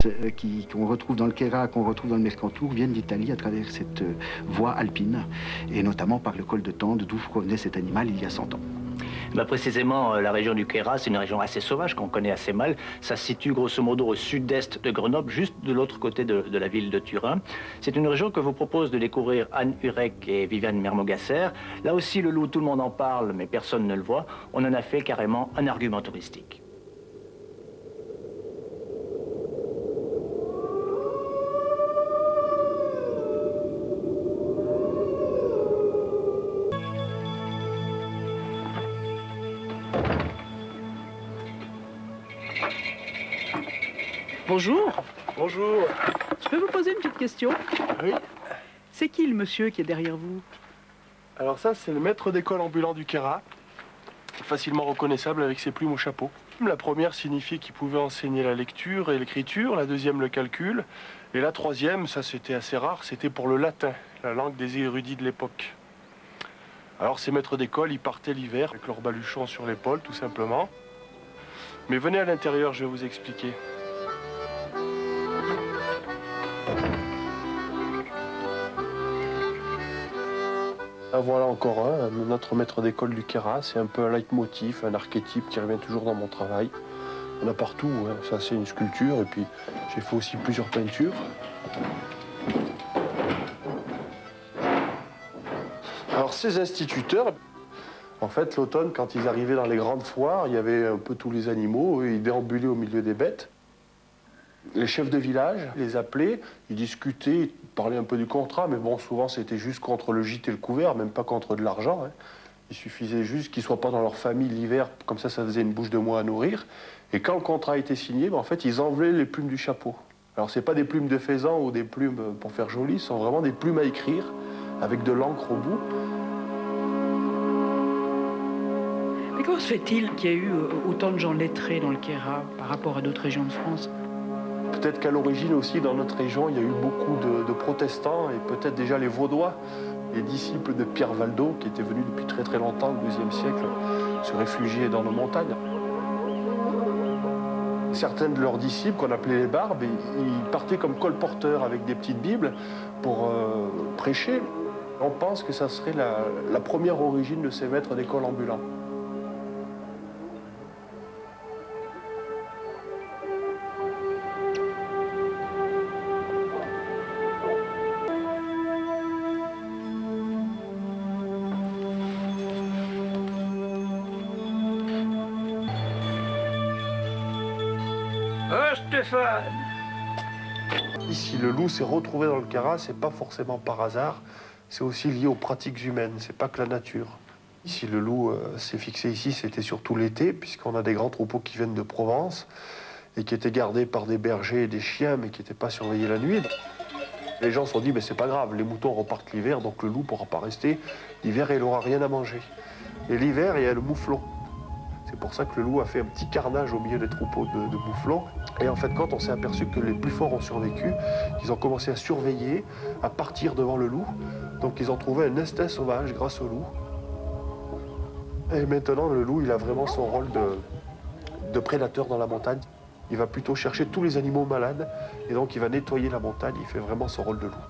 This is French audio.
qu'on retrouve dans le Queyras, qu'on retrouve dans le Mercantour, viennent d'Italie à travers cette voie alpine, et notamment par le col de Tende, d'où provenait cet animal il y a 100 ans. Précisément, la région du Queyras, c'est une région assez sauvage qu'on connaît assez mal. Ça se situe grosso modo au sud-est de Grenoble, juste de l'autre côté de la ville de Turin. C'est une région que vous propose de découvrir Anne Hurek et Viviane Mermogasser. Là aussi, le loup, tout le monde en parle, mais personne ne le voit. On en a fait carrément un argument touristique. Bonjour. Bonjour. Je peux vous poser une petite question? Oui. C'est qui le monsieur qui est derrière vous? Alors ça, c'est le maître d'école ambulant du Queyras, facilement reconnaissable avec ses plumes au chapeau. La première signifiait qu'il pouvait enseigner la lecture et l'écriture, la deuxième le calcul, et la troisième, ça c'était assez rare, c'était pour le latin, la langue des érudits de l'époque. Alors ces maîtres d'école, ils partaient l'hiver avec leur baluchon sur l'épaule, tout simplement. Mais venez à l'intérieur, je vais vous expliquer. Ah, voilà encore un, notre maître d'école du Queyras. C'est un peu un leitmotiv, un archétype qui revient toujours dans mon travail. Il y en a partout, hein. Ça c'est une sculpture et puis j'ai fait aussi plusieurs peintures. Alors ces instituteurs, en fait l'automne quand ils arrivaient dans les grandes foires, il y avait un peu tous les animaux, ils déambulaient au milieu des bêtes. Les chefs de village les appelaient, ils discutaient, ils parlaient un peu du contrat, mais bon, souvent c'était juste contre le gîte et le couvert, même pas contre de l'argent, hein. Il suffisait juste qu'ils ne soient pas dans leur famille l'hiver, comme ça faisait une bouche de mois à nourrir. Et quand le contrat était signé, en fait, ils enlevaient les plumes du chapeau. Alors c'est pas des plumes de faisan ou des plumes pour faire joli, ce sont vraiment des plumes à écrire, avec de l'encre au bout. Mais comment se fait-il qu'il y ait eu autant de gens lettrés dans le Queyras par rapport à d'autres régions de France? Peut-être qu'à l'origine aussi, dans notre région, il y a eu beaucoup de protestants et peut-être déjà les Vaudois, les disciples de Pierre Valdo, qui étaient venus depuis très très longtemps, au XIIe siècle, se réfugier dans nos montagnes. Certains de leurs disciples, qu'on appelait les barbes, ils partaient comme colporteurs avec des petites bibles pour prêcher. On pense que ça serait la première origine de ces maîtres d'école ambulants. Oh Stéphane! Si le loup s'est retrouvé dans le Queyras, c'est pas forcément par hasard, c'est aussi lié aux pratiques humaines, c'est pas que la nature. Si le loup s'est fixé ici, c'était surtout l'été, puisqu'on a des grands troupeaux qui viennent de Provence et qui étaient gardés par des bergers et des chiens, mais qui n'étaient pas surveillés la nuit. Les gens se sont dit, mais c'est pas grave, les moutons repartent l'hiver, donc le loup ne pourra pas rester. L'hiver, il n'aura rien à manger. Et l'hiver, il y a le mouflon. C'est pour ça que le loup a fait un petit carnage au milieu des troupeaux de mouflons. Et en fait, quand on s'est aperçu que les plus forts ont survécu, ils ont commencé à surveiller, à partir devant le loup. Donc ils ont trouvé un instinct sauvage grâce au loup. Et maintenant, le loup, il a vraiment son rôle de prédateur dans la montagne. Il va plutôt chercher tous les animaux malades, et donc il va nettoyer la montagne, il fait vraiment son rôle de loup.